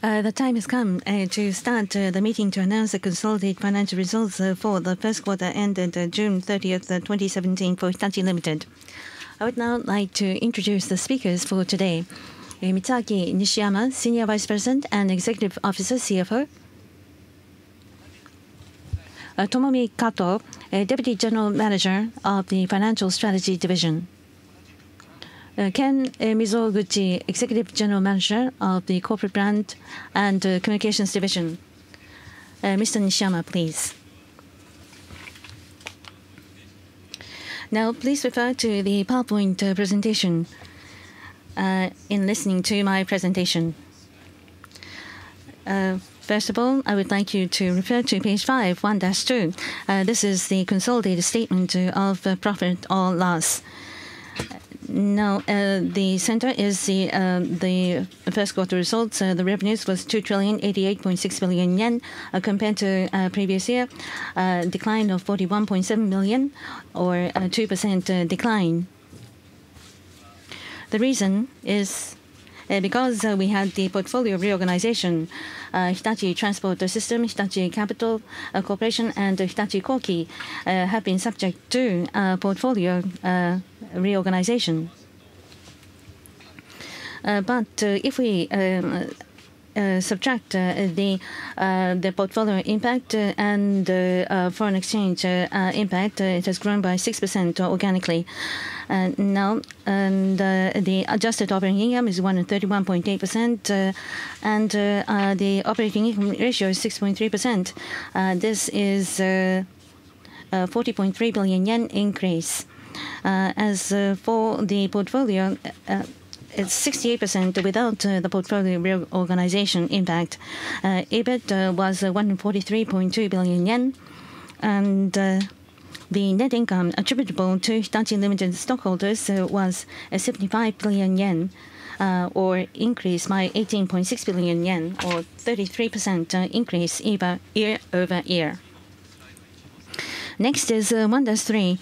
The time has come to start the meeting to announce the consolidated financial results for the first quarter ended June 30th, 2017 for Hitachi Limited. I would now like to introduce the speakers for today. Mitsuaki Nishiyama, Senior Vice President and Executive Officer, CFO. Tomomi Kato, Deputy General Manager of the Financial Strategy Division. Ken Mizoguchi, Executive General Manager of the Corporate Brand and Communications Division. Mr. Nishiyama, please. Now, please refer to the PowerPoint presentation in listening to my presentation. First of all, I would like you to refer to page 5, 1-2. This is the consolidated statement of profit or loss. Now, the center is the first quarter results. The revenues was 2,088.6 billion yen compared to previous year, decline of 41.7 billion or a 2% decline. The reason is because we had the portfolio reorganization. Hitachi Transport System, Hitachi Capital Corporation, and Hitachi Koki have been subject to portfolio reorganization. But if we subtract the portfolio impact and foreign exchange impact, it has grown by 6% organically. Now, the adjusted operating income is 131.8%, and the operating income ratio is 6.3%. This is 40.3 billion yen increase. As for the portfolio, it's 68% without the portfolio reorganization impact. EBIT was 143.2 billion yen, and the net income attributable to Hitachi Limited stockholders was 75 billion yen, or increase by 18.6 billion yen, or 33% increase year over year. Next is 1-3.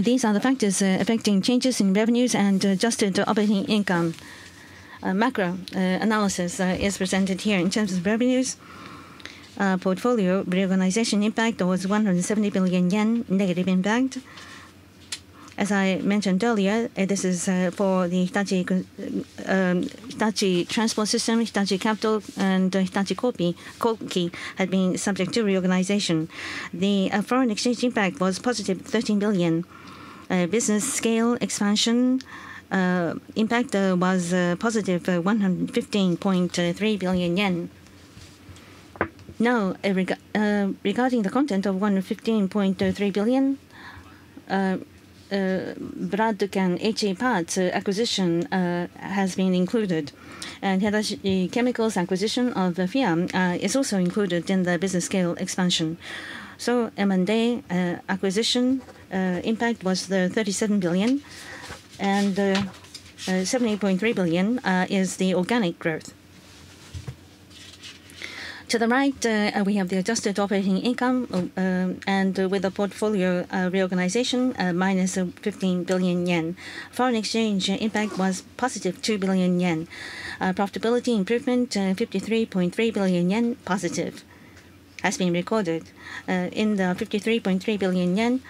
These are the factors affecting changes in revenues and adjusted operating income. Macro analysis is presented here. In terms of revenues, portfolio reorganization impact was 170 billion yen negative impact. As I mentioned earlier, this is for the Hitachi Transport System, Hitachi Capital, and Hitachi Koki had been subject to reorganization. The foreign exchange impact was positive 13 billion. Business scale expansion impact was positive 115.3 billion yen. Now, regarding the content of 115.3 billion, Bradcan HE Parts acquisition has been included, and Hitachi Chemicals acquisition of FIAM is also included in the business scale expansion. So M&A acquisition impact was the 37 billion, and 78.3 billion is the organic growth. To the right, we have the adjusted operating income, and with the portfolio reorganization, minus 15 billion yen. Foreign exchange impact was positive 2 billion yen. Profitability improvement, 53.3 billion yen positive, has been recorded. In the 53.3 billion yen,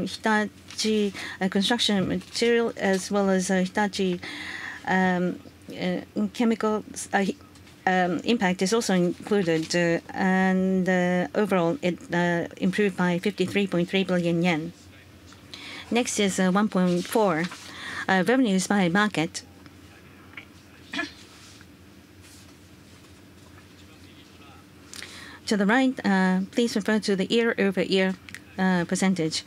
Hitachi Construction Material as well as Hitachi Chemicals impact is also included, and overall it improved by 53.3 billion yen. Next is 1.4, revenues by market. To the right, please refer to the year-over-year percentage.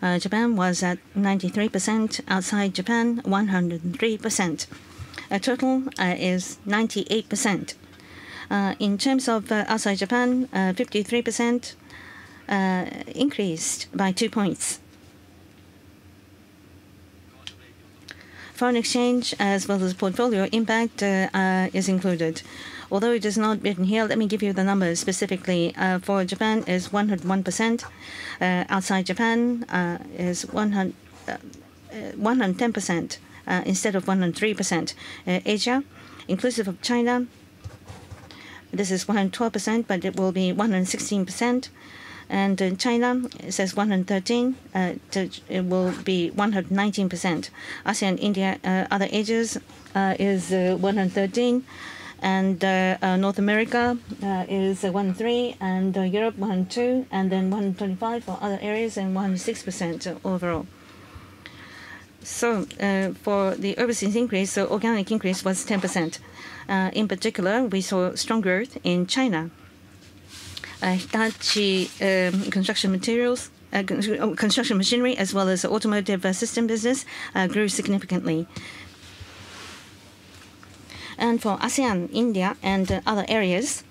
Japan was at 93%, outside Japan 103%. Total is 98%. In terms of outside Japan, 53% increased by 2 points. Foreign exchange as well as portfolio impact is included. Although it is not written here, let me give you the numbers specifically. For Japan is 101%. Outside Japan is 110%. Instead of 103%. Asia, inclusive of China, This is 112%, but it will be 116%. And in China, it says 113. It will be 119%. ASEAN, India, other Asias is 113. And North America is 103, and Europe 102, and then 125 for other areas, and 106% overall. So for the overseas increase, the organic increase was 10%. In particular, we saw strong growth in China. Hitachi construction materials, construction machinery, as well as automotive system business grew significantly. And for ASEAN, India, and other areas,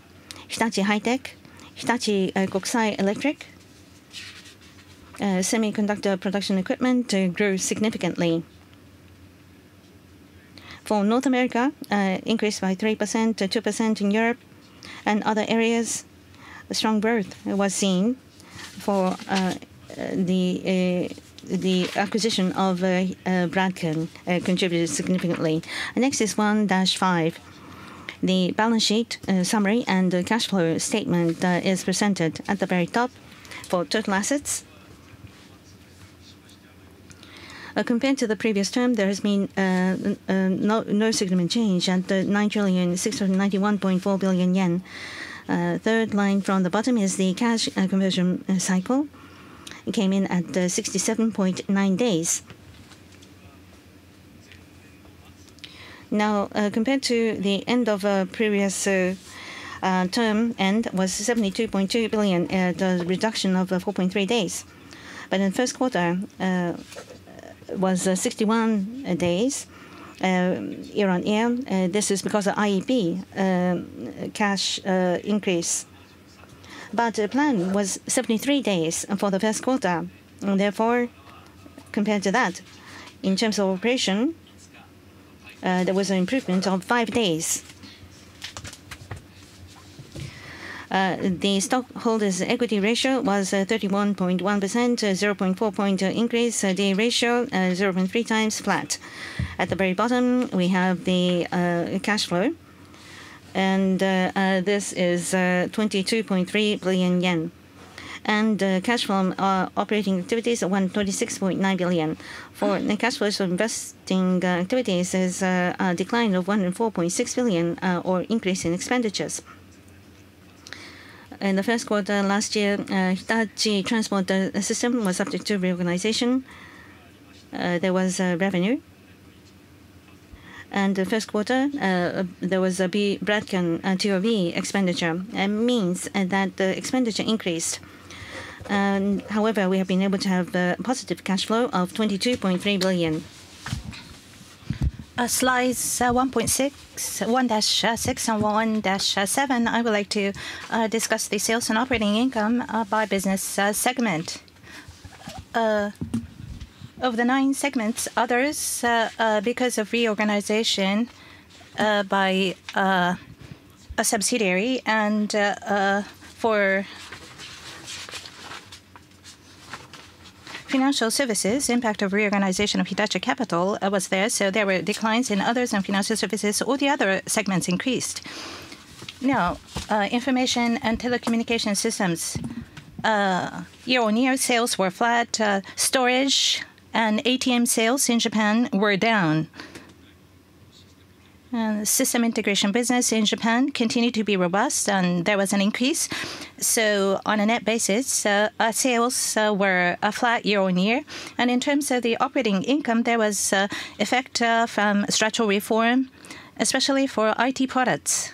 Hitachi High-Tech, Hitachi Kokusai Electric, semiconductor production equipment grew significantly. For North America, increased by 3%, 2% in Europe, and other areas, strong growth was seen for the acquisition of Bradken contributed significantly. Next is 1-5. The balance sheet summary and cash flow statement is presented at the very top for total assets. Compared to the previous term, there has been no significant change at 9,691.4 billion yen. Third line from the bottom is the cash conversion cycle. It came in at 67.9 days. Now, compared to the end of previous term end was 72.2 billion, the reduction of 4.3 days. But in the first quarter was 61 days year on year. This is because of IEP cash increase. But the plan was 73 days for the first quarter. And therefore, compared to that, in terms of operation, there was an improvement of 5 days. The stockholders' equity ratio was 31.1%, 0.4 point increase. The ratio 0.3 times flat. At the very bottom, we have the cash flow. And this is 22.3 billion yen. And cash from operating activities, 126.9 billion. For the cash flows from investing activities is a decline of 104.6 billion, or increase in expenditures. In the first quarter last year, Hitachi Transport System was subject to reorganization. There was revenue. And the first quarter, there was a Bradken TOV expenditure. It means that the expenditure increased. However, we have been able to have a positive cash flow of 22.3 billion. Slides 1.6, 1-6, and 1-7, I would like to discuss the sales and operating income by business segment. Of the 9 segments, others, because of reorganization by a subsidiary, and for financial services, impact of reorganization of Hitachi Capital was there, so there were declines in others and financial services. All the other segments increased. Now, information and telecommunication systems, year-on-year sales were flat. Storage and ATM sales in Japan were down. System integration business in Japan continued to be robust, and there was an increase. So on a net basis, sales were flat year-on-year. And in terms of the operating income, there was effect from structural reform, especially for IT products.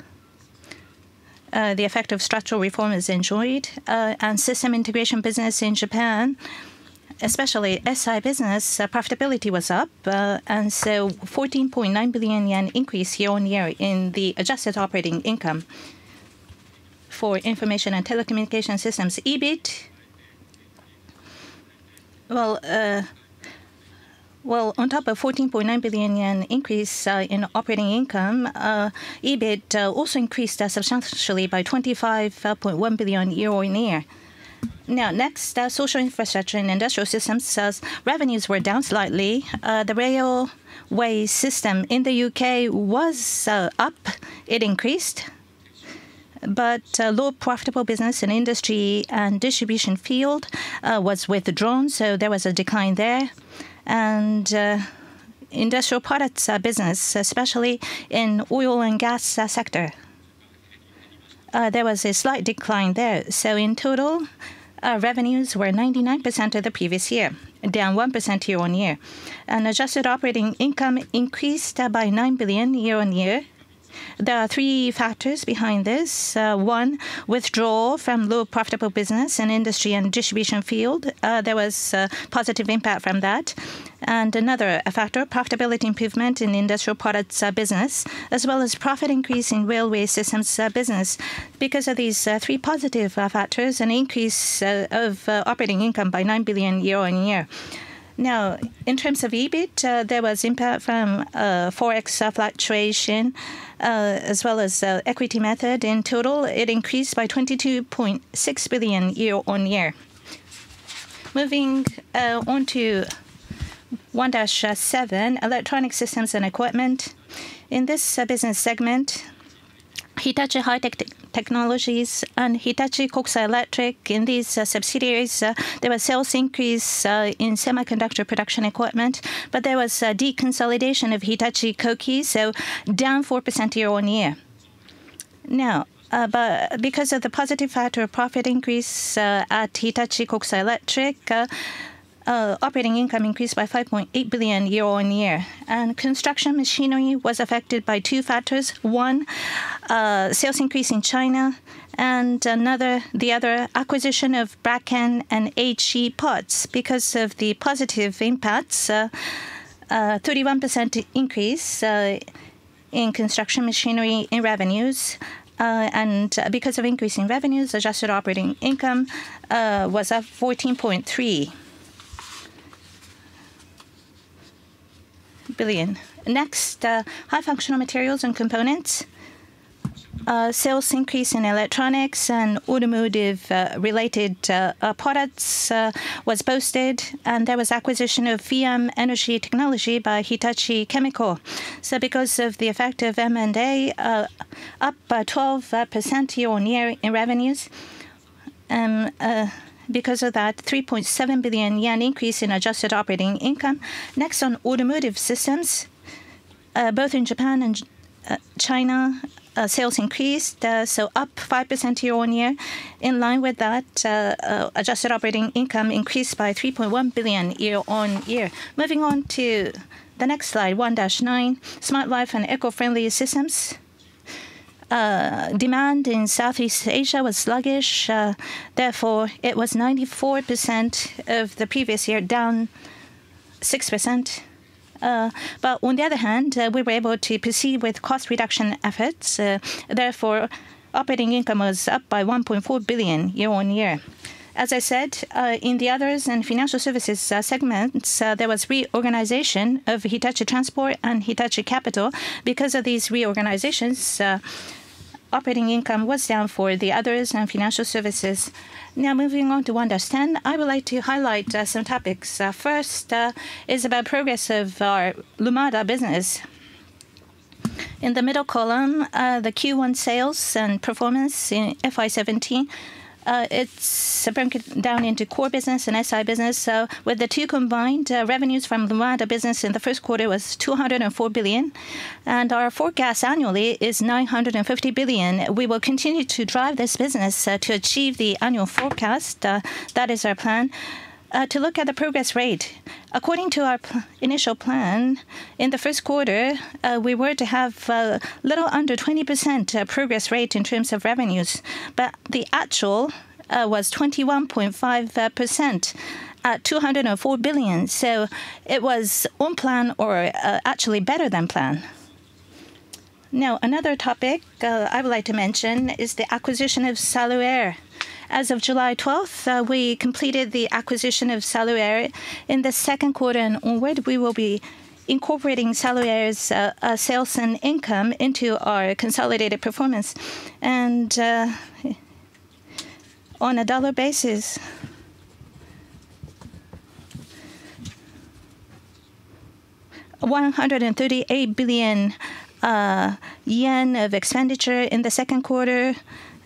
The effect of structural reform is enjoyed, and system integration business in Japan, especially SI business, profitability was up, and so 14.9 billion yen increase year-on-year in the adjusted operating income. For information and telecommunication systems, EBIT, well, on top of 14.9 billion yen increase in operating income, EBIT also increased substantially by 25.1 billion year-on-year. Now, next, social infrastructure and industrial systems revenues were down slightly. The railway system in the UK was up. It increased. but low profitable business in industry and distribution field was withdrawn, so there was a decline there. And industrial products business, especially in oil and gas sector, there was a slight decline there. So in total, revenues were 99% of the previous year, down 1% year-on-year. And adjusted operating income increased by 9 billion year-on-year. There are three factors behind this. One, withdrawal from low profitable business in industry and distribution field. There was a positive impact from that. And another factor, profitability improvement in industrial products business, as well as profit increase in railway systems business. Because of these three positive factors, an increase of operating income by 9 billion year-on-year. Now, in terms of EBIT, there was impact from forex fluctuation, as well as equity method. In total, it increased by 22.6 billion year-on-year. Moving on to 1-7, electronic systems and equipment. In this business segment, Hitachi High-Tech Technologies and Hitachi Kokusai Electric, in these subsidiaries, there was sales increase in semiconductor production equipment, but there was a deconsolidation of Hitachi Koki, so down 4% year-on-year. Now, but because of the positive factor of profit increase at Hitachi Kokusai Electric, operating income increased by 5.8 billion year-on-year. And construction machinery was affected by two factors. One, sales increase in China, and the other, acquisition of Bracken and HE Pots. Because of the positive impacts, 31% increase in construction machinery in revenues. And because of increase in revenues, adjusted operating income was up 14.3 billion. Next, high functional materials and components. Sales increase in electronics and automotive related products was posted, and there was acquisition of VM Energy Technology by Hitachi Chemical. So because of the effect of M&A, up by 12% year-on-year in revenues. Because of that, 3.7 billion yen increase in adjusted operating income. Next, on automotive systems, both in Japan and China, sales increased, so up 5% year-on-year. In line with that, adjusted operating income increased by 3.1 billion year-on-year. Moving on to the next slide, 1-9, smart life and eco-friendly systems. Demand in Southeast Asia was sluggish. Therefore, it was 94% of the previous year, down 6%. But on the other hand, we were able to proceed with cost reduction efforts. Therefore, operating income was up by 1.4 billion year-on-year. As I said, in the others and financial services segments, there was reorganization of Hitachi Transport and Hitachi Capital. Because of these reorganizations, operating income was down for the others and financial services. Now, moving on to 1-10, I would like to highlight some topics. First is about progress of our Lumada business. In the middle column, the Q1 sales and performance in FY2017. It's broken down into core business and SI business. So with the two combined, revenues from Lumada business in the first quarter was 204 billion. And our forecast annually is 950 billion. We will continue to drive this business to achieve the annual forecast. That is our plan. To look at the progress rate, according to our initial plan, in the first quarter, we were to have a little under 20% progress rate in terms of revenues, but the actual was 21.5% at 204 billion. So it was on plan, or actually better than plan. Now, another topic I would like to mention is the acquisition of Saluair. As of July 12th, we completed the acquisition of Saluair. In the second quarter and onward, we will be incorporating Saluair's sales and income into our consolidated performance. And on a dollar basis, $138 billion yen of expenditure in the second quarter.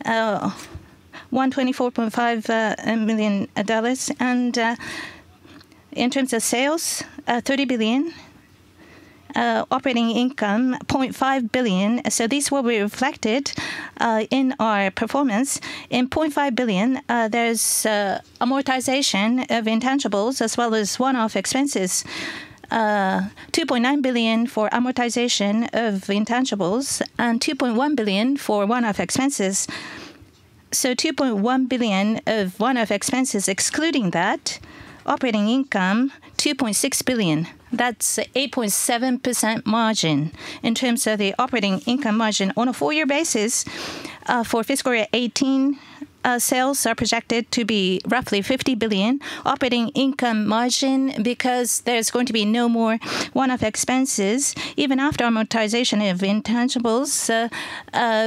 $124.5 million, and in terms of sales, 30 billion. Operating income, 0.5 billion. So these will be reflected in our performance. In 0.5 billion, there's amortization of intangibles as well as one-off expenses. 2.9 billion for amortization of intangibles and 2.1 billion for one-off expenses. So 2.1 billion of one-off expenses. Excluding that, operating income 2.6 billion. That's 8.7% margin. In terms of the operating income margin on a 4-year basis, for fiscal year 18, sales are projected to be roughly 50 billion. Operating income margin, because there's going to be no more one-off expenses, even after amortization of intangibles,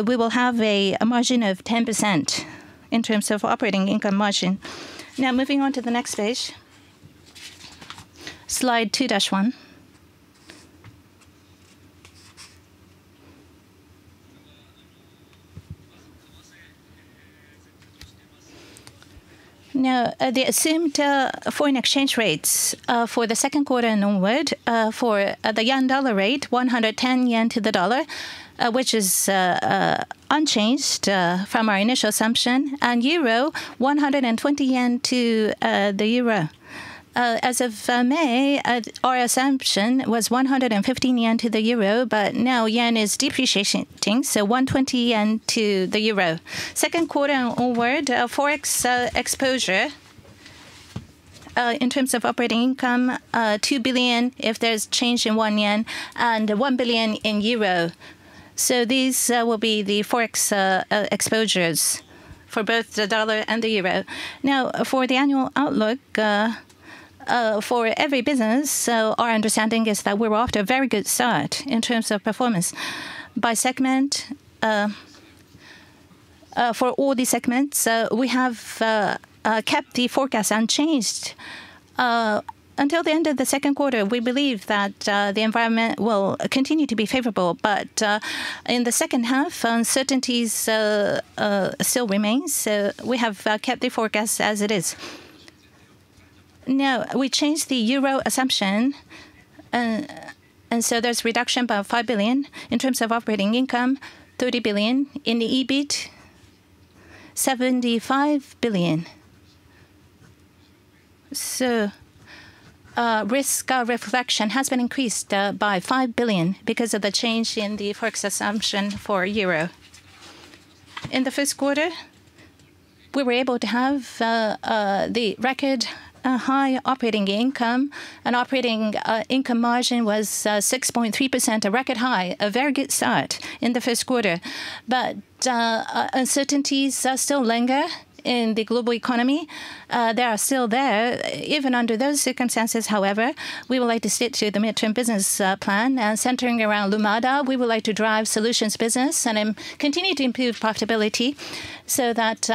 we will have a margin of 10% in terms of operating income margin. Now, moving on to the next page. Slide 2-1. Now, the assumed foreign exchange rates for the second quarter and onward, for the yen-dollar rate, 110 yen to the dollar, which is unchanged from our initial assumption, and euro, 120 yen to the euro. As of May, our assumption was 115 yen to the euro, but now yen is depreciating, so 120 yen to the euro. Second quarter onward, forex exposure in terms of operating income, 2 billion if there's change in 1 yen, and 1 billion in euro. So these will be the forex exposures for both the dollar and the euro. Now, for the annual outlook, for every business, our understanding is that we're off to a very good start in terms of performance. By segment, for all the segments, we have kept the forecast unchanged. Until the end of the second quarter, we believe that the environment will continue to be favorable. But in the second half, uncertainties still remain. So we have kept the forecast as it is. Now, we changed the euro assumption, and so there's reduction by 5 billion. In terms of operating income, 30 billion. In the EBIT, 75 billion. So risk reflection has been increased by 5 billion because of the change in the forex assumption for euro. In the first quarter, we were able to have the record high operating income, and operating income margin was 6.3%, a record high, a very good start in the first quarter. But uncertainties still linger in the global economy. They are still there. Even under those circumstances, however, we would like to stick to the midterm business plan, and centering around Lumada, we would like to drive solutions business and continue to improve profitability so that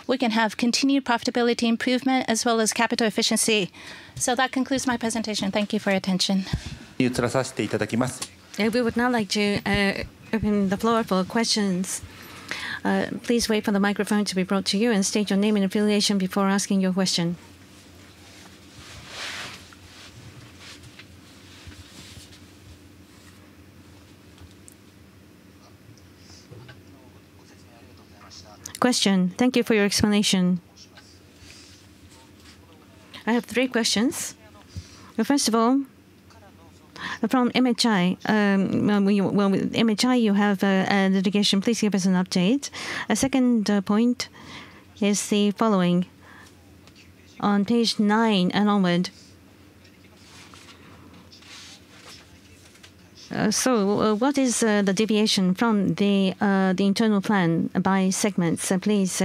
we can have continued profitability improvement as well as capital efficiency. So that concludes my presentation. Thank you for your attention. We would now like to open the floor for questions. Please wait for the microphone to be brought to you and state your name and affiliation before asking your question. Question. Thank you for your explanation. I have 3 questions. First of all, from MHI, with MHI you have litigation. Please give us an update. A second point is the following. On page 9 and onward. So, what is the deviation from the internal plan by segments? Please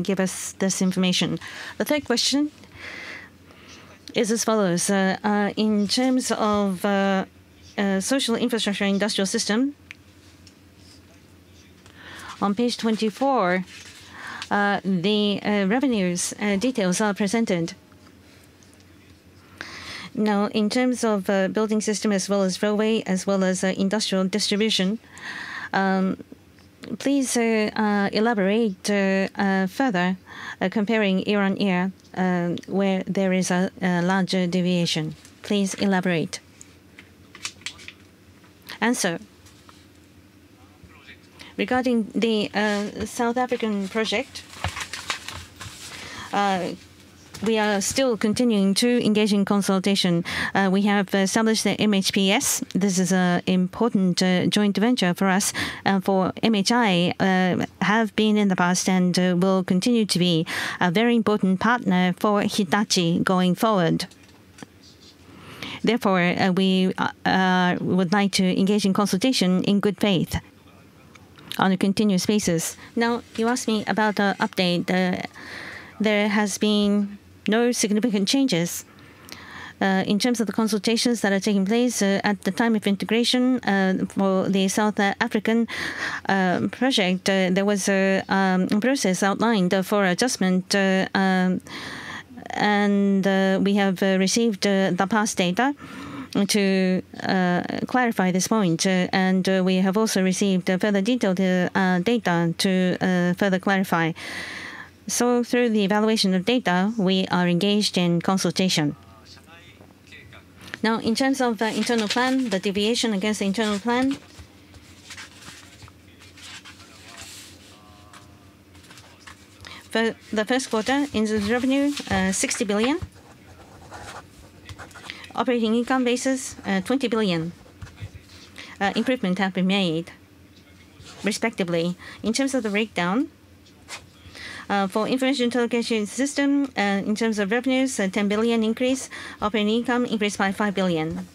give us this information. The third question is as follows. In terms of social infrastructure industrial system, on page 24, the revenues details are presented. Now, in terms of building system as well as railway, as well as industrial distribution, please elaborate further, comparing year on year, where there is a larger deviation. Please elaborate. Answer. Regarding the South African project, we are still continuing to engage in consultation. We have established the MHPS. This is an important joint venture for us. For MHI, have been in the past and will continue to be a very important partner for Hitachi going forward. Therefore, we would like to engage in consultation in good faith on a continuous basis. Now, you asked me about the update. There has been no significant changes in terms of the consultations that are taking place at the time of integration for the South African project. There was a process outlined for adjustment, and we have received the past data to clarify this point, and we have also received further detailed data to further clarify. So through the evaluation of data, we are engaged in consultation. Now, in terms of the internal plan, the deviation against the internal plan, for the first quarter, in the revenue, 60 billion. Operating income basis, 20 billion. Improvement have been made, respectively. In terms of the breakdown, for information telecommunication system, in terms of revenues, 10 billion increase. Operating income increased by 5 billion.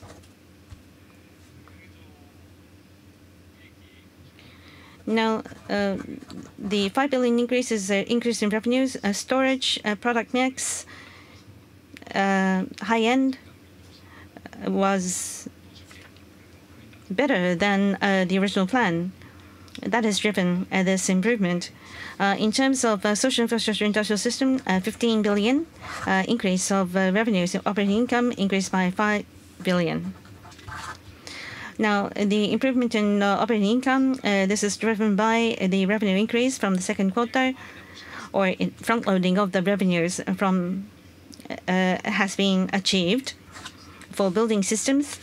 Now, the 5 billion increase is increase in revenues. Storage, product mix, high end was better than the original plan. That has driven this improvement. In terms of social infrastructure industrial system, 15 billion increase of revenues. Operating income increased by 5 billion. Now, the improvement in operating income, this is driven by the revenue increase from the second quarter, or in front loading of the revenues from has been achieved. For building systems,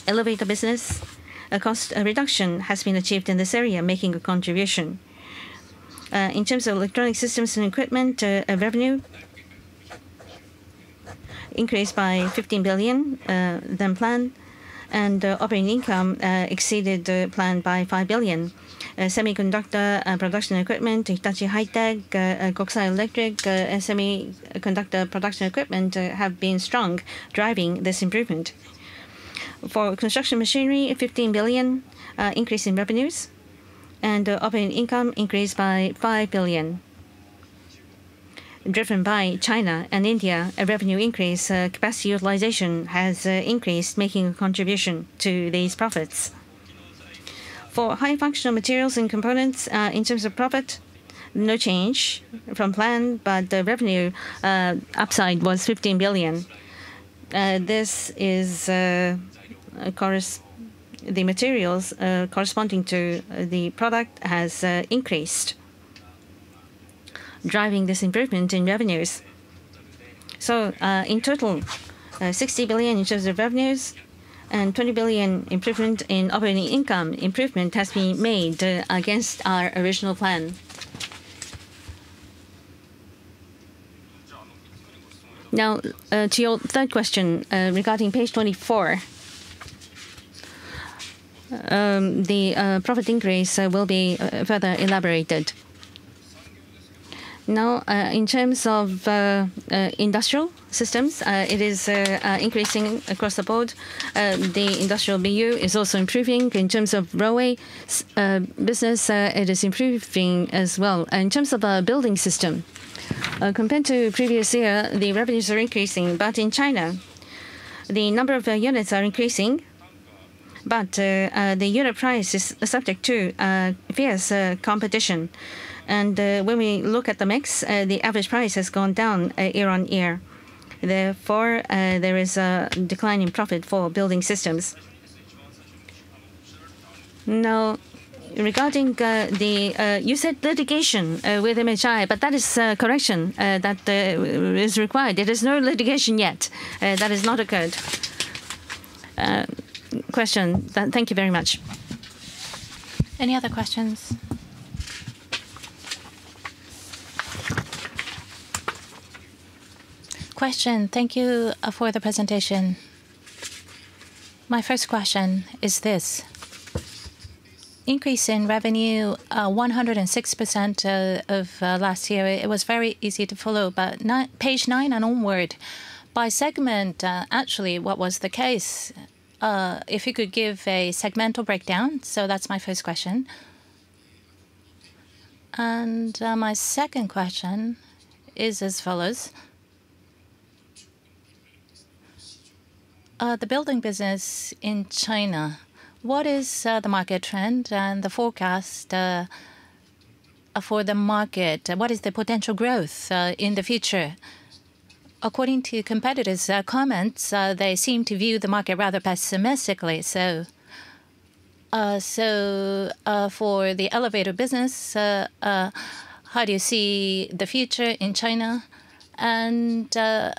elevator business, a cost reduction has been achieved in this area, making a contribution. In terms of electronic systems and equipment, revenue increased by 15 billion than planned, and operating income exceeded the plan by 5 billion. Semiconductor production equipment, Hitachi High-Tech, Kokusai Electric, semiconductor production equipment have been strong, driving this improvement. For construction machinery, 15 billion increase in revenues, and operating income increased by 5 billion. Driven by China and India, a revenue increase, capacity utilization has increased, making a contribution to these profits. For high functional materials and components, in terms of profit, no change from plan, but the revenue upside was 15 billion. This is the materials corresponding to the product has increased, driving this improvement in revenues. So in total, 60 billion in terms of revenues and 20 billion improvement in operating income. Improvement has been made against our original plan. Now, to your third question regarding page 24. The profit increase will be further elaborated. Now, in terms of industrial systems, it is increasing across the board. The industrial BU is also improving. In terms of railway business, it is improving as well. In terms of building system, compared to previous year, the revenues are increasing. But in China, the number of units are increasing, but the unit price is subject to fierce competition. And when we look at the mix, the average price has gone down year on year. Therefore, there is a decline in profit for building systems. Now, regarding you said litigation with MHI, but that is correction that is required. There is no litigation yet. That has not occurred. Question. Thank you very much. Any other questions? Question. Thank you for the presentation. My first question is this. Increase in revenue, 106% of last year. It was very easy to follow, but page 9 and onward, by segment, actually, what was the case? If you could give a segmental breakdown. So that's my first question. And my second question is as follows. The building business in China, what is the market trend and the forecast for the market? What is the potential growth in the future? According to competitors' comments, they seem to view the market rather pessimistically. So, for the elevator business, how do you see the future in China? And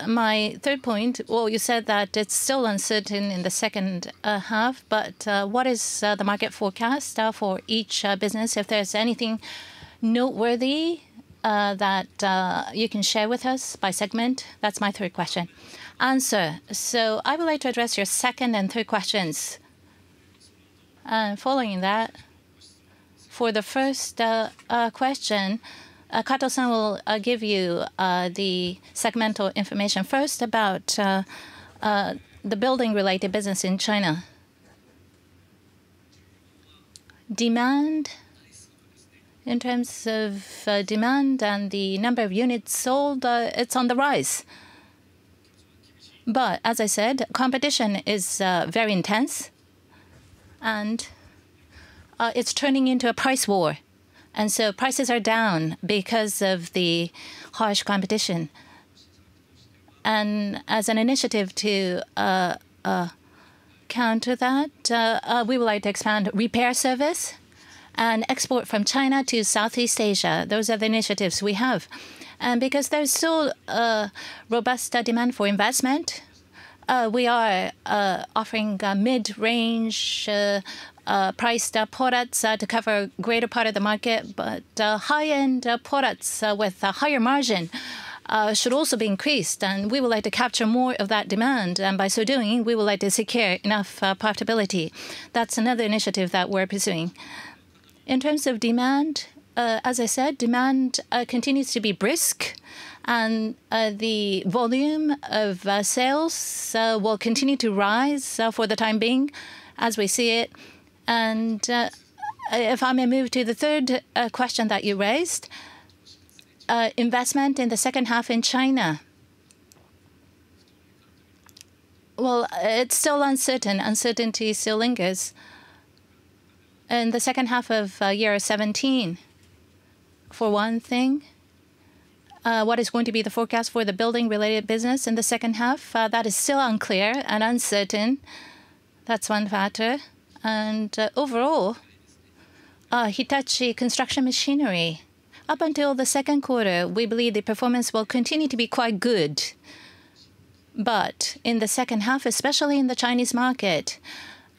my third point, well, you said that it's still uncertain in the second half, but what is the market forecast for each business? If there's anything noteworthy that you can share with us by segment, that's my third question. Answer. So I would like to address your second and third questions. And following that, for the first question, Kato-san will give you the segmental information. First, about the building-related business in China. Demand, in terms of demand and the number of units sold, it's on the rise. But as I said, competition is very intense, and it's turning into a price war. And so prices are down because of the harsh competition. And as an initiative to counter that, we would like to expand repair service and export from China to Southeast Asia. Those are the initiatives we have. And because there's still robust demand for investment, we are offering mid-range priced products to cover a greater part of the market, but high-end products with a higher margin should also be increased, and we would like to capture more of that demand, and by so doing, we would like to secure enough profitability. That's another initiative that we're pursuing. In terms of demand, as I said, demand continues to be brisk, and the volume of sales will continue to rise for the time being, as we see it. And if I may move to the third question that you raised, investment in the second half in China. Well, it's still uncertain. Uncertainty still lingers. In the second half of year 17, for one thing, what is going to be the forecast for the building-related business in the second half? That is still unclear and uncertain. That's one factor. And overall, Hitachi construction machinery, up until the second quarter, we believe the performance will continue to be quite good. But in the second half, especially in the Chinese market,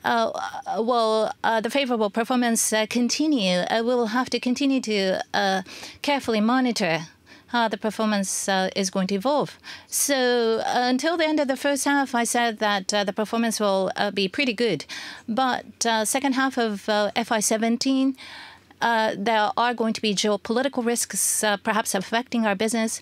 the favorable performance continue. We will have to continue to carefully monitor how the performance is going to evolve. So until the end of the first half, I said that the performance will be pretty good. But second half of FY2017, there are going to be geopolitical risks perhaps affecting our business,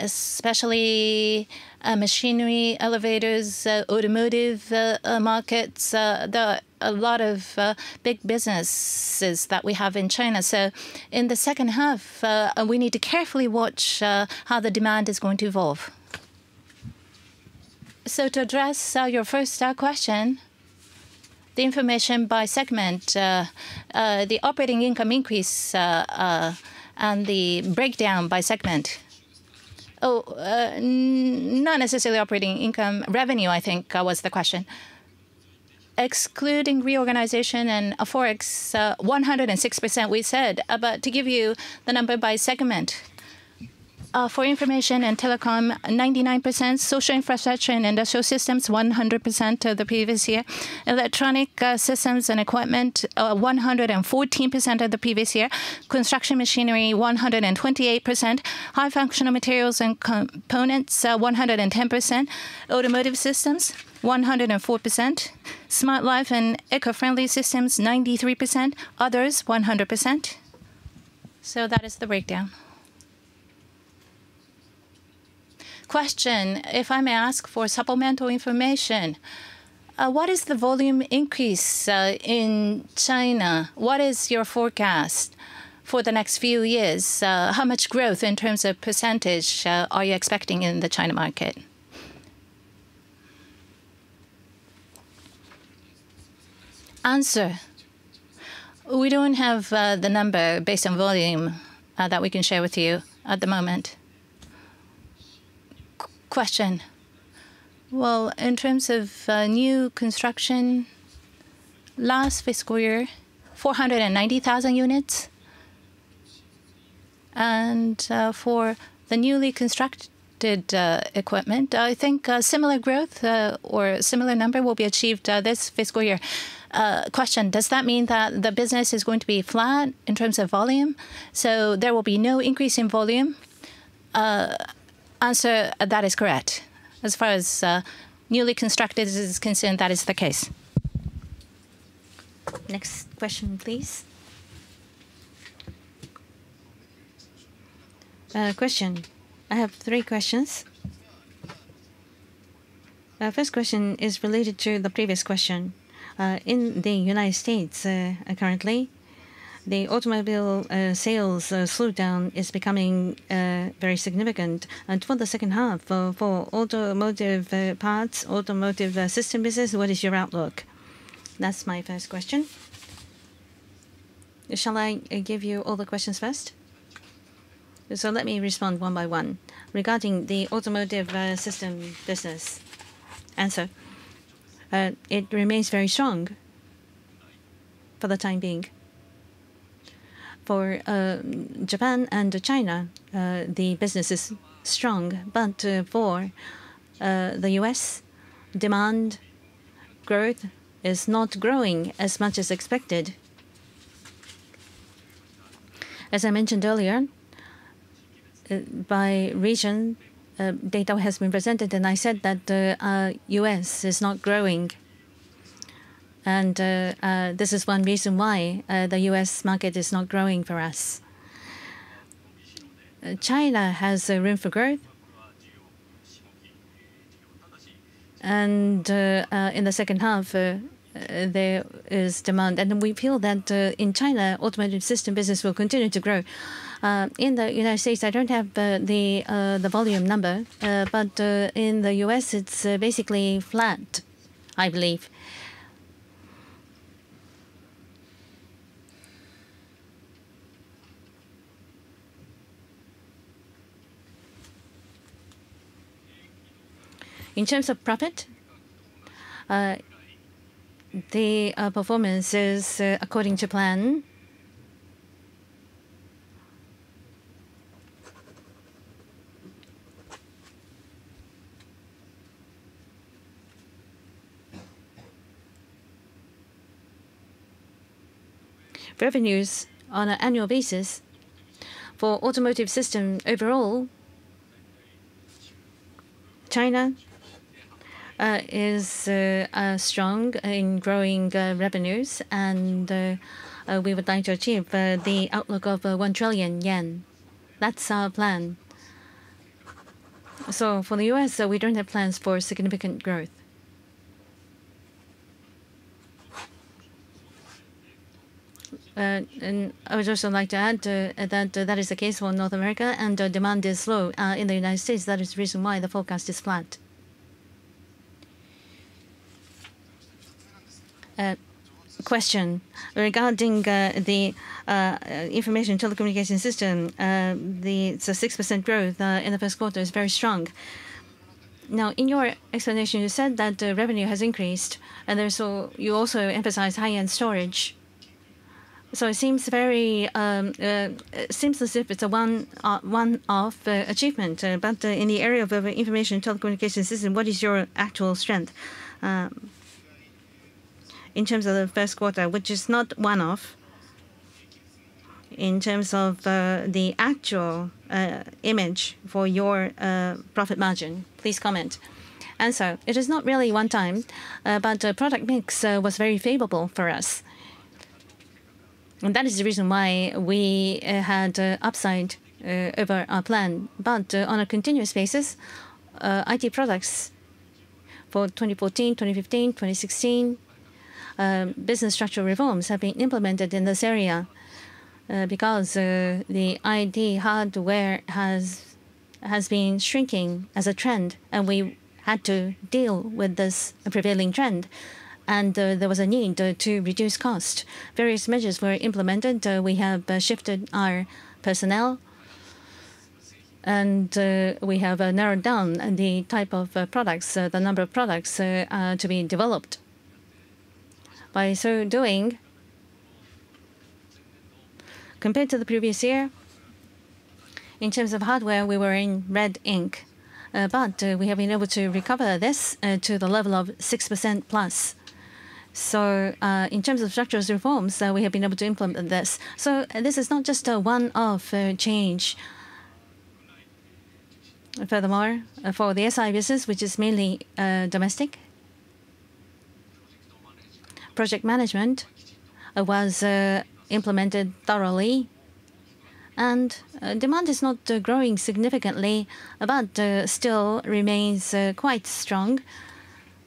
especially machinery, elevators, automotive markets. There are a lot of big businesses that we have in China. So in the second half, we need to carefully watch how the demand is going to evolve. So to address your first question, the information by segment, the operating income increase and the breakdown by segment. Not necessarily operating income. Revenue, I think, was the question. excluding reorganization and forex, 106% we said. But to give you the number by segment, for information and telecom, 99%, social infrastructure and industrial systems, 100% of the previous year, electronic systems and equipment, 114% of the previous year, construction machinery, 128%, high functional materials and components, 110%, automotive systems, 104%, smart life and eco-friendly systems, 93%, others, 100%. So that is the breakdown. Question, if I may ask for supplemental information, what is the volume increase in China? What is your forecast for the next few years? How much growth in terms of percentage are you expecting in the China market? Answer. We don't have the number based on volume that we can share with you at the moment. Question. Well, in terms of new construction, last fiscal year, 490,000 units. And for the newly constructed equipment, I think similar growth or similar number will be achieved this fiscal year. Question, does that mean that the business is going to be flat in terms of volume? So there will be no increase in volume? Answer, that is correct. As far as newly constructed is concerned, that is the case. Next question, please. Question. I have 3 questions. First question is related to the previous question. In the United States, currently, the automobile sales slowdown is becoming very significant. And for the second half, for automotive parts, automotive system business, what is your outlook? That's my first question. Shall I give you all the questions first? So let me respond one by one. Regarding the automotive system business, answer. It remains very strong for the time being. For Japan and China, the business is strong, but for the US, demand growth is not growing as much as expected. As I mentioned earlier, by region, data has been presented, and I said that US is not growing. And this is one reason why the US market is not growing for us. China has room for growth. And in the second half, there is demand. And we feel that in China, automotive system business will continue to grow. In the United States, I don't have the volume number, but in the US, it's basically flat, I believe. In terms of profit, the performance is according to plan. Revenues on an annual basis for automotive system overall, China is strong in growing revenues, and we would like to achieve the outlook of 1 trillion yen. That's our plan. So for the US, we don't have plans for significant growth. And I would also like to add that that is the case for North America, and demand is low in the United States. That is the reason why the forecast is flat. Question regarding the information telecommunication system. It's a 6% growth in the first quarter is very strong. Now, in your explanation, you said that revenue has increased, and you also emphasized high-end storage. So it seems seems as if it's a one-off achievement. But in the area of information telecommunication system, what is your actual strength in terms of the first quarter, which is not one-off? In terms of the actual image for your profit margin, please comment. Answer: it is not really one time, but product mix was very favorable for us. And that is the reason why we had upside over our plan. But on a continuous basis, IT products for 2014, 2015, 2016, business structural reforms have been implemented in this area. Because the IT hardware has been shrinking as a trend, and we had to deal with this prevailing trend, and there was a need to reduce cost. Various measures were implemented. We have shifted our personnel, and we have narrowed down the type of products, the number of products to be developed. By so doing, compared to the previous year, in terms of hardware, we were in red ink. But we have been able to recover this to the level of 6% plus. So in terms of structural reforms, we have been able to implement this. So this is not just a one-off change. Furthermore, for the SI business, which is mainly domestic, project management was implemented thoroughly, and demand is not growing significantly, but still remains quite strong,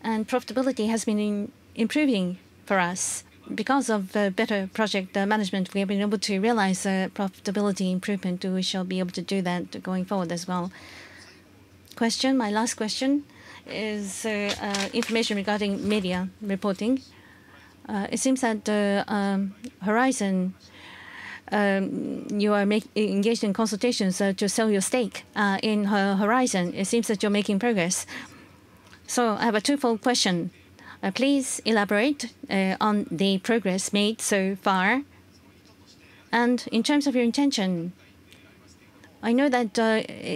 and profitability has been improving for us. Because of better project management, we have been able to realize profitability improvement. We shall be able to do that going forward as well. My last question is information regarding media reporting. It seems that Horizon, you are engaged in consultations to sell your stake in Horizon. It seems that you're making progress. So I have a twofold question. Please elaborate on the progress made so far. And in terms of your intention, I know that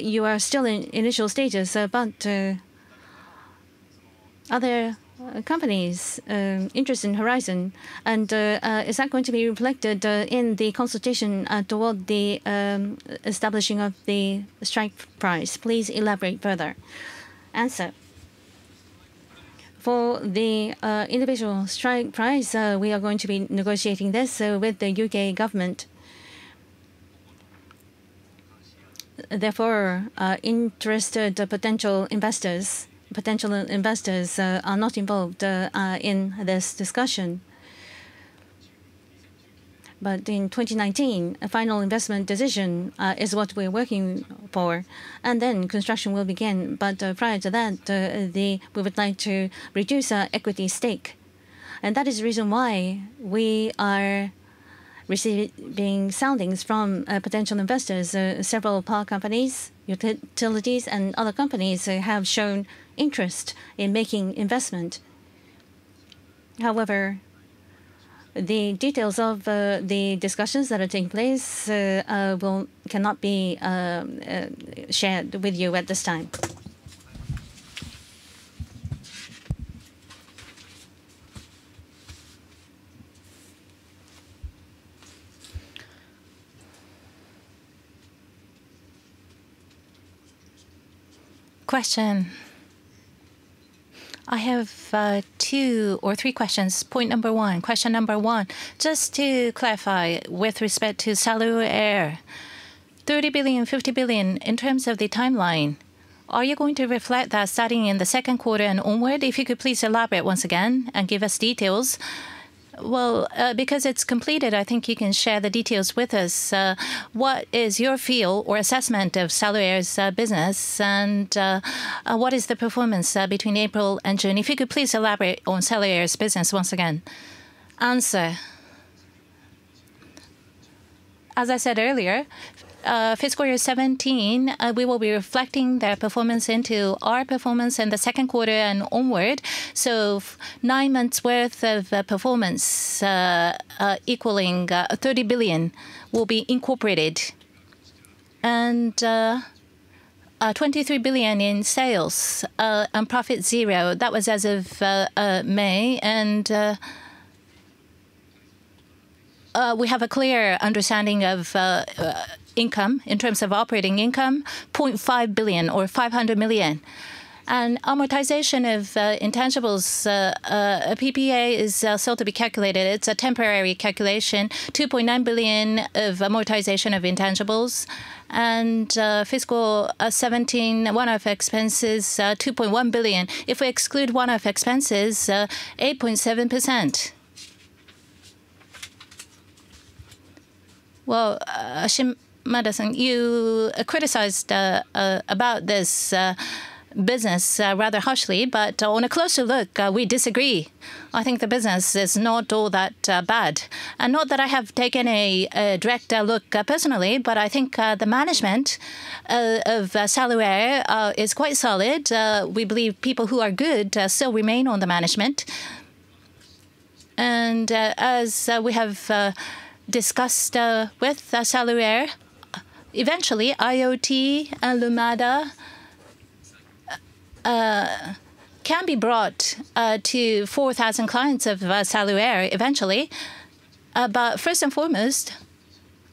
you are still in initial stages, but other companies interested in Horizon, and is that going to be reflected in the consultation toward the establishing of the strike price? Please elaborate further. Answer. For the individual strike price, we are going to be negotiating this with the UK government. Therefore, interested potential investors are not involved in this discussion. But in 2019, a final investment decision is what we're working for, and then construction will begin. But prior to that, we would like to reduce our equity stake, and that is the reason why we are receiving soundings from potential investors. Several power companies, utilities, and other companies have shown interest in making investment. However, the details of the discussions that are taking place cannot be shared with you at this time. Question. I have 2 or 3 questions. Question number one, just to clarify with respect to Saluair, 30 billion, 50 billion, in terms of the timeline, are you going to reflect that starting in the second quarter and onward? If you could please elaborate once again and give us details. Well, because it's completed, I think you can share the details with us. What is your feel or assessment of Saluair's business, and what is the performance between April and June? If you could please elaborate on Saluair's business once again. Answer. As I said earlier, fiscal year 17, we will be reflecting their performance into our performance in the second quarter and onward. So 9 months worth of performance equaling 30 billion will be incorporated. And 23 billion in sales and profit zero. That was as of May. And we have a clear understanding of income in terms of operating income, 0.5 billion or 500 million. And amortization of intangibles, PPA is still to be calculated. It's a temporary calculation, 2.9 billion of amortization of intangibles. And fiscal 17 one-off expenses, 2.1 billion. If we exclude one-off expenses, 8.7%. Well, Shimada-san, you criticized about this business rather harshly, but on a closer look, we disagree. I think the business is not all that bad. And not that I have taken a direct look personally, but I think the management of Saluaire is quite solid. We believe people who are good still remain on the management. And as we have discussed with Saluaire, eventually IoT and Lumada can be brought to 4,000 clients of Saluaire eventually. But first and foremost,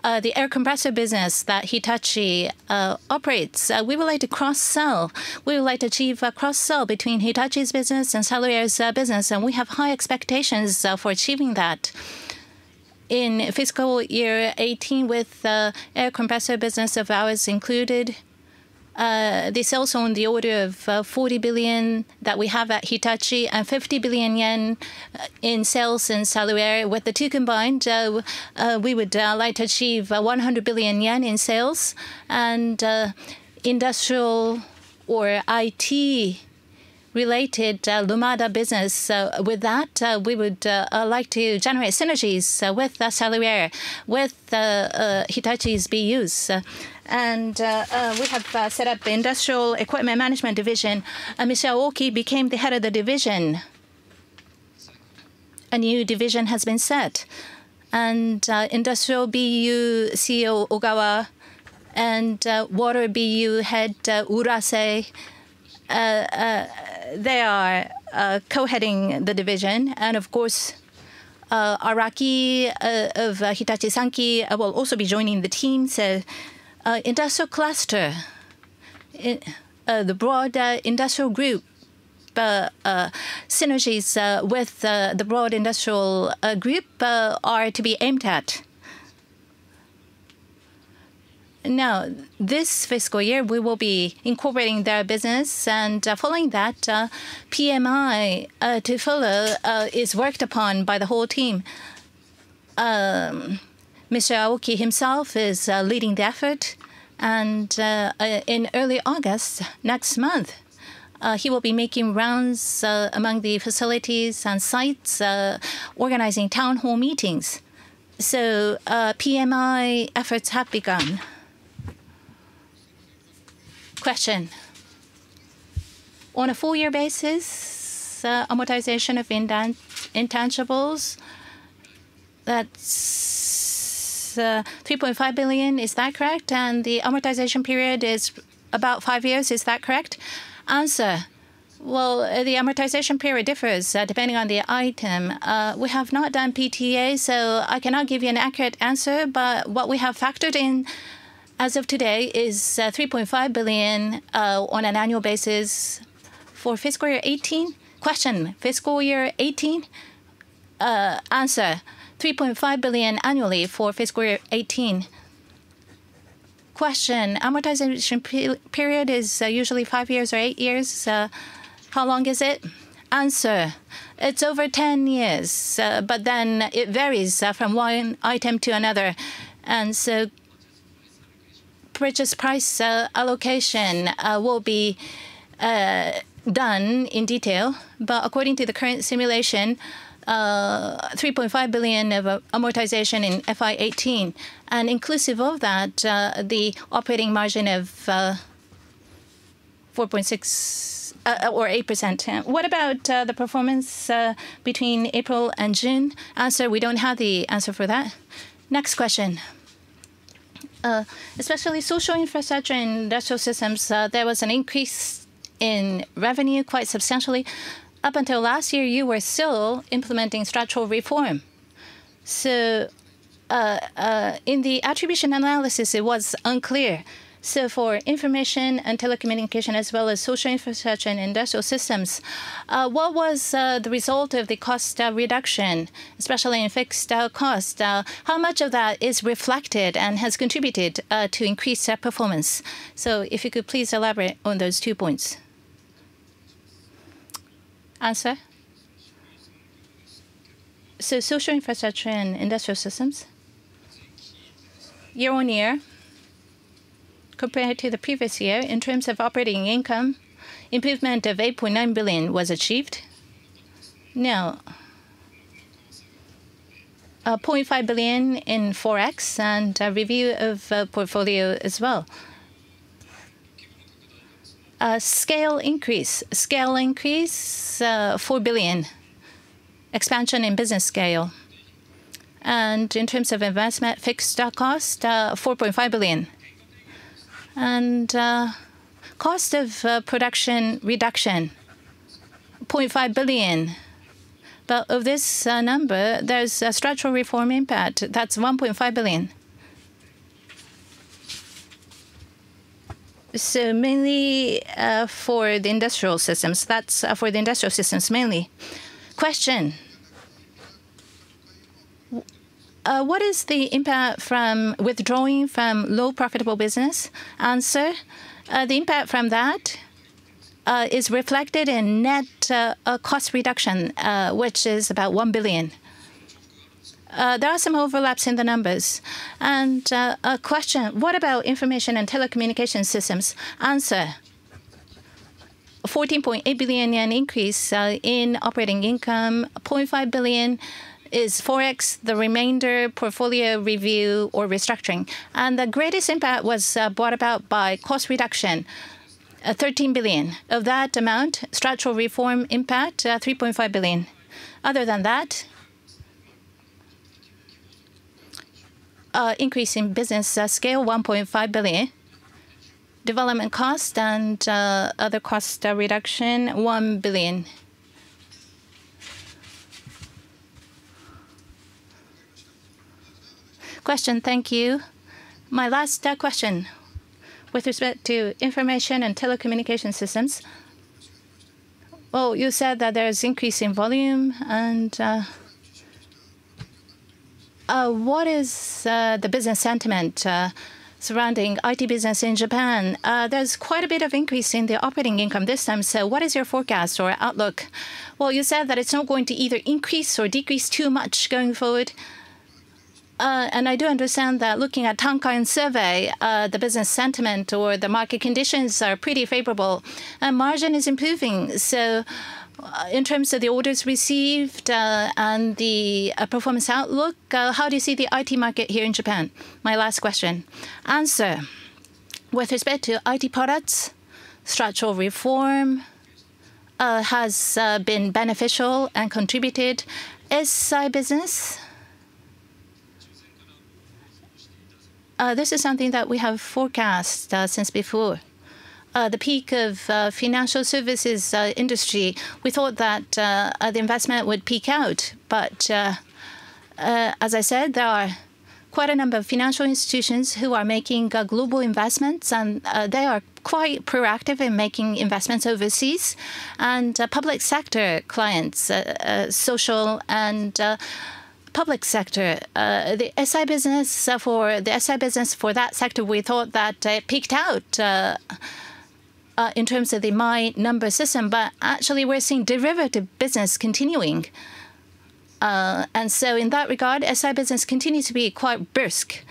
the air compressor business that Hitachi operates, we would like to cross-sell. We would like to achieve a cross-sell between Hitachi's business and Saluaire's business, and we have high expectations for achieving that. In fiscal year 18, with air compressor business of ours included, the sales on the order of 40 billion that we have at Hitachi and 50 billion yen in sales in Saluaire. With the two combined, we would like to achieve 100 billion yen in sales. And industrial or IT related Lumada business. With that, we would like to generate synergies with Saluaire, with Hitachi's BUs. And we have set up the Industrial Equipment Management Division. Mr. Aoki became the head of the division. A new division has been set. And Industrial BU CEO Ogawa and Water BU head Urase, they are co-heading the division. And of course, Araki of Hitachi Sanki will also be joining the team. So industrial cluster, the broad industrial group, synergies with the broad industrial group are to be aimed at. Now, this fiscal year, we will be incorporating their business, and following that, PMI to follow is worked upon by the whole team. Mr. Aoki himself is leading the effort, and in early August next month, he will be making rounds among the facilities and sites, organizing town hall meetings. So PMI efforts have begun. Question. On a full-year basis, amortization of intangibles, that's 3.5 billion, is that correct? And the amortization period is about 5 years, is that correct? Answer. Well, the amortization period differs depending on the item. We have not done PTA, so I cannot give you an accurate answer, but what we have factored in as of today is 3.5 billion on an annual basis for fiscal year 18. Question, fiscal year 18? Answer, 3.5 billion annually for fiscal year 18. Question, amortization period is usually 5 years or 8 years. How long is it? Answer, it's over 10 years, but then it varies from one item to another. And so purchase price allocation will be done in detail, but according to the current simulation, 3.5 billion of amortization in FY18, and inclusive of that, the operating margin of 4.6 or 8%. What about the performance between April and June? Answer: we don't have the answer for that. Next question. Especially social infrastructure and industrial systems, there was an increase in revenue quite substantially. Up until last year, you were still implementing structural reform. So in the attribution analysis, it was unclear. So for information and telecommunication, as well as social infrastructure and industrial systems, what was the result of the cost reduction, especially in fixed cost? How much of that is reflected and has contributed to increased performance? So if you could please elaborate on those 2 points. Answer. So social infrastructure and industrial systems, year on year, compared to the previous year, in terms of operating income, improvement of 8.9 billion was achieved. Now, 0.5 billion in Forex and a review of portfolio as well. Scale increase, 4 billion. Expansion in business scale. And in terms of investment, fixed cost, 4.5 billion. And cost of production reduction, 0.5 billion. But of this number, there's a structural reform impact. That's 1.5 billion. So mainly for the industrial systems. That's for the industrial systems mainly. Question. What is the impact from withdrawing from low profitable business? Answer. The impact from that is reflected in net cost reduction, which is about 1 billion. There are some overlaps in the numbers. And a question, what about information and telecommunication systems? Answer. 14.8 billion yen increase in operating income, 0.5 billion is Forex, the remainder portfolio review or restructuring. And the greatest impact was brought about by cost reduction, 13 billion. Of that amount, structural reform impact, 3.5 billion. Other than that, increase in business scale, 1.5 billion. Development cost and other cost reduction, 1 billion. Question, thank you. My last question with respect to information and telecommunication systems. Well, you said that there's increase in volume, and what is the business sentiment surrounding IT business in Japan? There's quite a bit of increase in the operating income this time. So what is your forecast or outlook? Well, you said that it's not going to either increase or decrease too much going forward. And I do understand that looking at Tankai survey, the business sentiment or the market conditions are pretty favorable. And margin is improving. So in terms of the orders received and the performance outlook, how do you see the IT market here in Japan? My last question. Answer. With respect to IT products, structural reform has been beneficial and contributed. SI business, this is something that we have forecast since before. The peak of financial services industry, we thought that the investment would peak out. But as I said, there are quite a number of financial institutions who are making global investments, and they are quite proactive in making investments overseas. And public sector clients, social and public sector, the SI business for that sector, we thought that it peaked out in terms of the My Number system, but actually we're seeing derivative business continuing. And so in that regard, SI business continues to be quite brisk.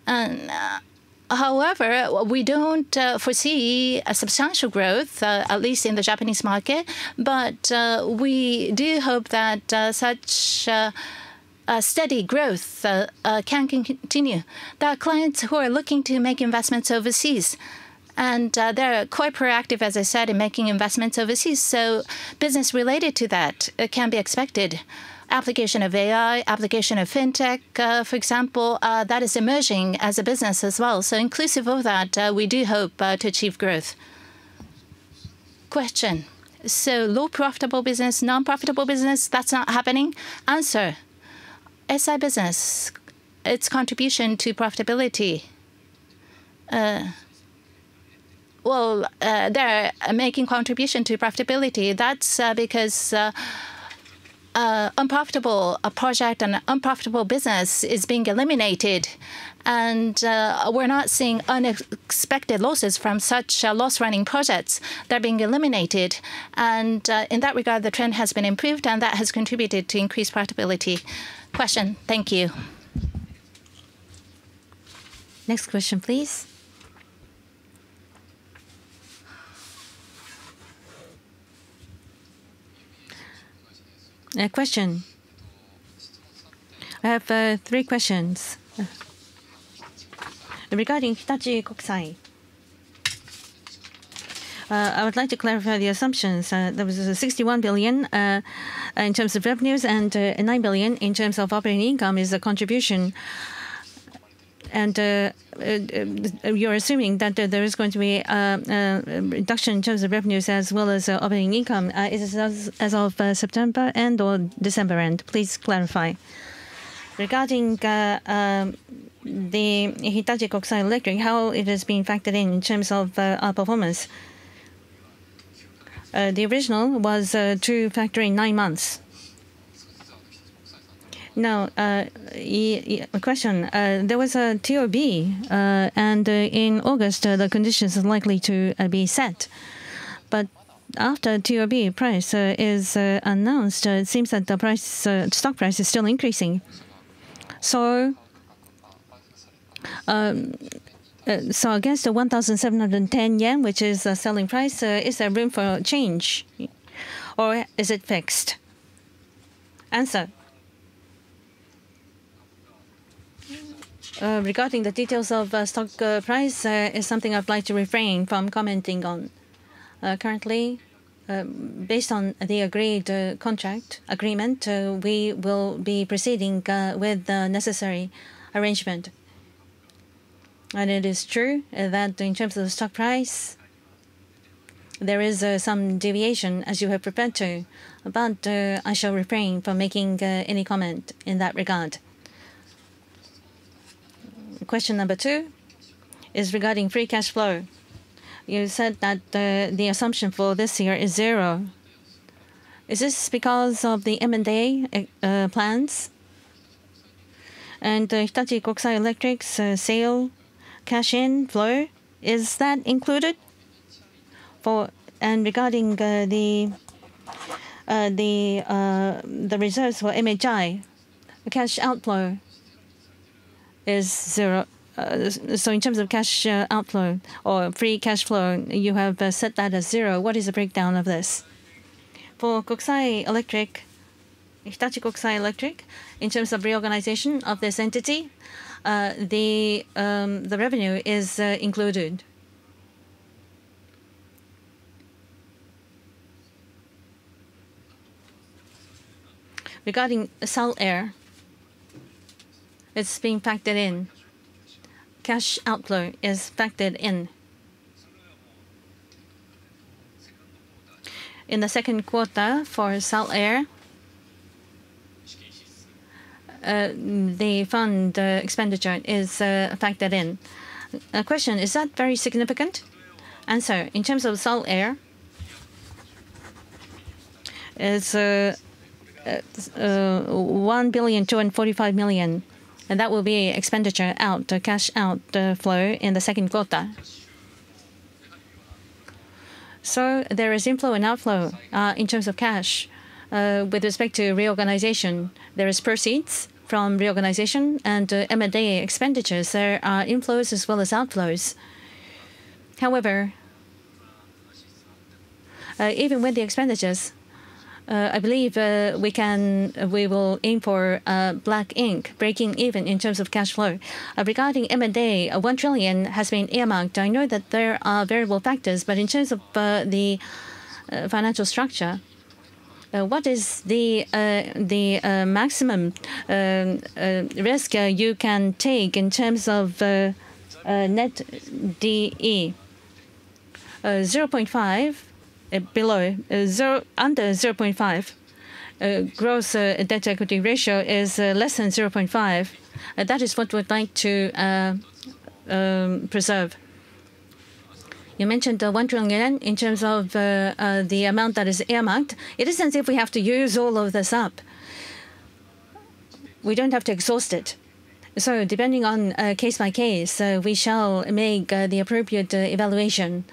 And However, we don't foresee a substantial growth, at least in the Japanese market. But we do hope that such steady growth can continue. There are clients who are looking to make investments overseas. And they're quite proactive, as I said, in making investments overseas. So business related to that can be expected. Application of AI, application of fintech, for example, that is emerging as a business as well. So inclusive of that, we do hope to achieve growth. Question. So low profitable business, non-profitable business, that's not happening? Answer. SI business, its contribution to profitability. Well, they're making contribution to profitability. That's because unprofitable project and unprofitable business is being eliminated. And we're not seeing unexpected losses from such loss-running projects. They're being eliminated. And in that regard, the trend has been improved, and that has contributed to increased profitability. Question. Thank you. Next question, please. Question. I have 3 questions. Regarding Hitachi Kokusai, I would like to clarify the assumptions. There was 61 billion in terms of revenues and 9 billion in terms of operating income is a contribution. And you're assuming that there is going to be a reduction in terms of revenues as well as operating income. Is it as of September end or December end? Please clarify. Regarding the Hitachi Kokusai Electric, how it has been factored in terms of our performance. The original was to factor in 9 months. Now, question. There was a TOB, and in August, the conditions are likely to be set. But after TOB price is announced, it seems that the price, stock price is still increasing. So, against the 1,710 yen, which is the selling price, is there room for change, or is it fixed? Answer. Regarding the details of stock price is something I'd like to refrain from commenting on. Currently, based on the agreed agreement, we will be proceeding with the necessary arrangement. And it is true that in terms of the stock price, there is some deviation, as you have prepared to, but I shall refrain from making any comment in that regard. Question number 2 is regarding free cash flow. You said that the assumption for this year is 0. Is this because of the M&A plans? And Hitachi Kokusai Electric's sale cash-in flow, is that included? And regarding the reserves for MHI, the cash outflow is 0. So in terms of cash outflow or free cash flow, you have set that as 0. What is the breakdown of this? For Kokusai Electric, Hitachi Kokusai Electric, in terms of reorganization of this entity, the revenue is included. Regarding Sal Air, it's being factored in. Cash outflow is factored in. In the second quarter for Sal Air, the fund expenditure is factored in. Question, is that very significant? Answer, in terms of Sal Air, it's 1,245 million. And that will be expenditure out, cash outflow in the second quarter. So there is inflow and outflow in terms of cash. With respect to reorganization, there is proceeds from reorganization and M&A expenditures, there are inflows as well as outflows. However, even with the expenditures, I believe we will aim for black ink, breaking even in terms of cash flow. Regarding M&A, 1 trillion has been earmarked. I know that there are variable factors, but in terms of the financial structure, what is the maximum risk you can take in terms of net DE? 0.5 below under 0.5. Gross debt equity ratio is less than 0.5. That is what we'd like to preserve. You mentioned 1 trillion yen in terms of the amount that is earmarked. It isn't as if we have to use all of this up. We don't have to exhaust it. So depending on case by case, we shall make the appropriate evaluation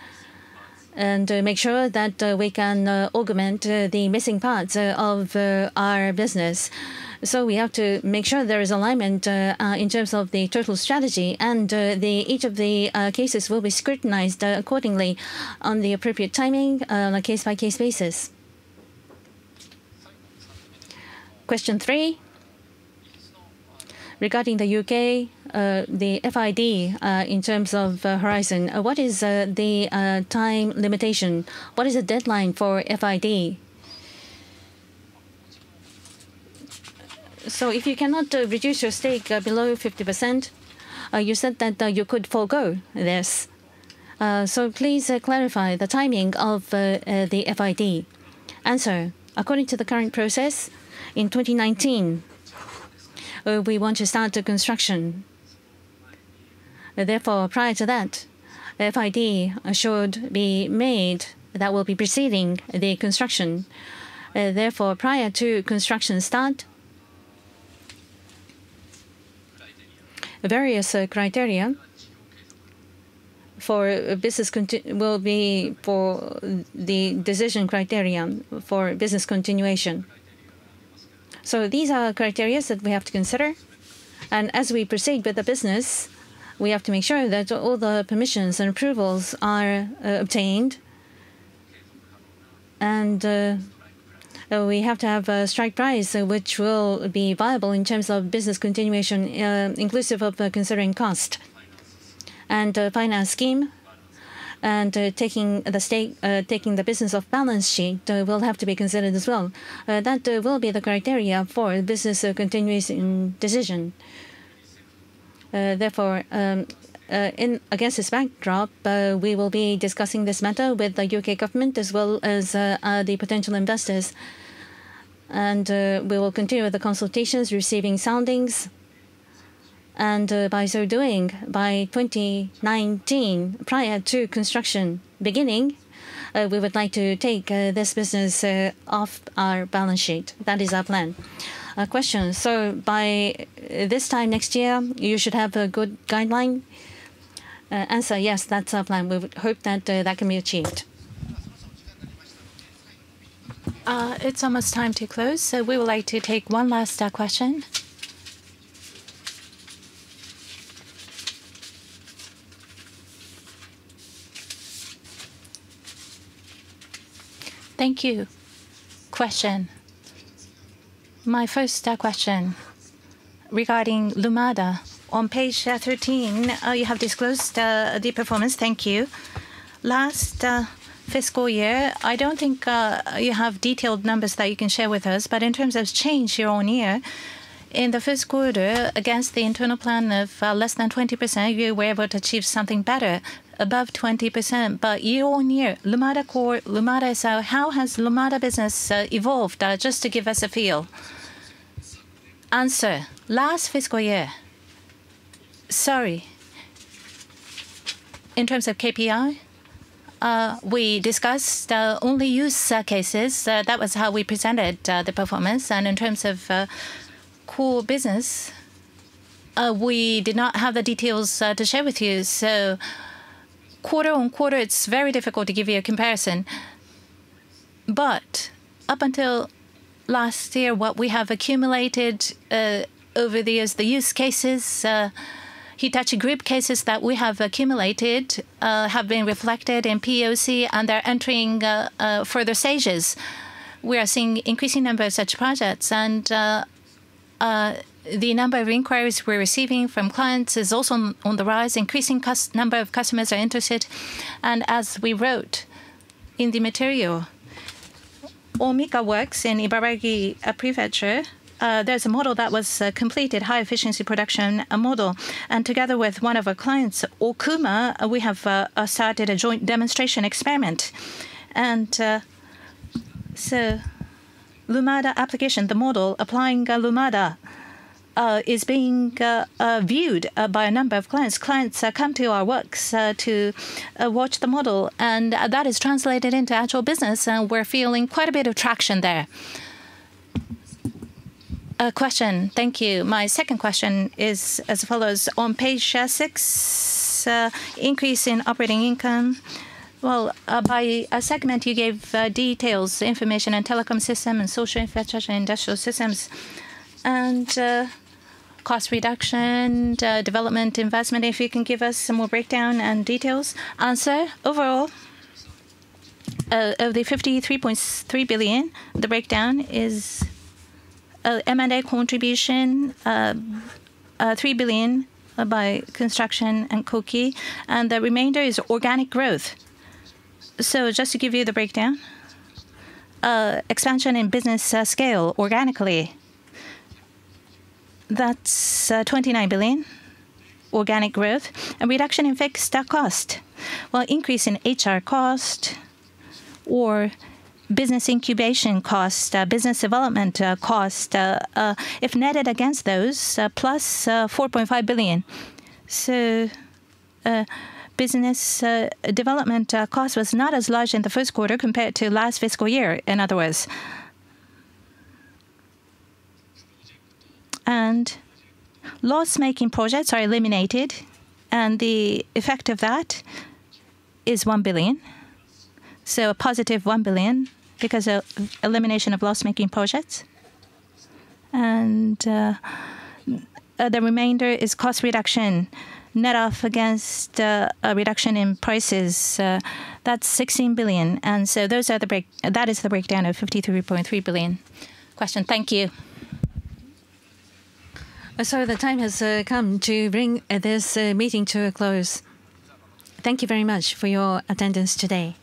and make sure that we can augment the missing parts of our business. So we have to make sure there is alignment in terms of the total strategy, and each of the cases will be scrutinized accordingly on the appropriate timing on a case-by-case basis. Question 3. Regarding the UK, the FID in terms of horizon, what is the time limitation? What is the deadline for FID? So if you cannot reduce your stake below 50%, you said that you could forego this. So please clarify the timing of the FID. Answer. According to the current process, in 2019, we want to start the construction. Therefore, prior to that, FID should be made that will be preceding the construction. Therefore, prior to construction start, various criteria for business will be for the decision criterion for business continuation. So these are criteria that we have to consider. And as we proceed with the business, we have to make sure that all the permissions and approvals are obtained. And we have to have a strike price which will be viable in terms of business continuation, inclusive of considering cost. And finance scheme and taking the business off balance sheet will have to be considered as well. That will be the criteria for business continuation decision. Therefore, against this backdrop, we will be discussing this matter with the UK government as well as the potential investors. And we will continue with the consultations, receiving soundings. And by so doing, by 2019, prior to construction beginning, we would like to take this business off our balance sheet. That is our plan. Question. So by this time next year, you should have a good guideline. Answer. Yes, that's our plan. We would hope that that can be achieved. It's almost time to close, so we would like to take one last question. Thank you. Question. My first question regarding Lumada. On page 13, you have disclosed the performance. Thank you. Last fiscal year, I don't think you have detailed numbers that you can share with us, but in terms of change year on year, in the first quarter, against the internal plan of less than 20%, you were able to achieve something better, above 20%. But year on year, Lumada Core, Lumada SL, how has Lumada business evolved? Just to give us a feel. Answer. Last fiscal year. Sorry. In terms of KPI, we discussed only use cases. That was how we presented the performance. And in terms of core business, we did not have the details to share with you. So quarter on quarter, it's very difficult to give you a comparison. But up until last year, what we have accumulated over the years, the use cases, Hitachi Group cases that we have accumulated have been reflected in POC, and they're entering further stages. We are seeing increasing number of such projects, and the number of inquiries we're receiving from clients is also on the rise. Increasing number of customers are interested. And as we wrote in the material, Omika Works in Ibaraki Prefecture, there's a model that was completed, high-efficiency production model. And together with one of our clients, Okuma, we have started a joint demonstration experiment. And so Lumada application, the model applying Lumada, is being viewed by a number of clients. Clients come to our works to watch the model, and that is translated into actual business, and we're feeling quite a bit of traction there. A question. Thank you. My second question is as follows. On page 6, increase in operating income. Well, by a segment, you gave details, information and telecom system and social infrastructure and industrial systems. And cost reduction, development, investment, if you can give us some more breakdown and details. Answer, overall, of the 53.3 billion, the breakdown is M&A contribution, 3 billion by construction and Koki, and the remainder is organic growth. So just to give you the breakdown, expansion in business scale organically, that's 29 billion organic growth, and reduction in fixed cost. Well, increase in HR cost or business incubation cost, business development cost, if netted against those, plus 4.5 billion. So business development cost was not as large in the first quarter compared to last fiscal year, in other words. And loss-making projects are eliminated, and the effect of that is 1 billion. So a positive 1 billion because of elimination of loss-making projects. And the remainder is cost reduction, net off against a reduction in prices. That's 16 billion. And so those are that is the breakdown of 53.3 billion. Question. Thank you. So the time has come to bring this meeting to a close. Thank you very much for your attendance today.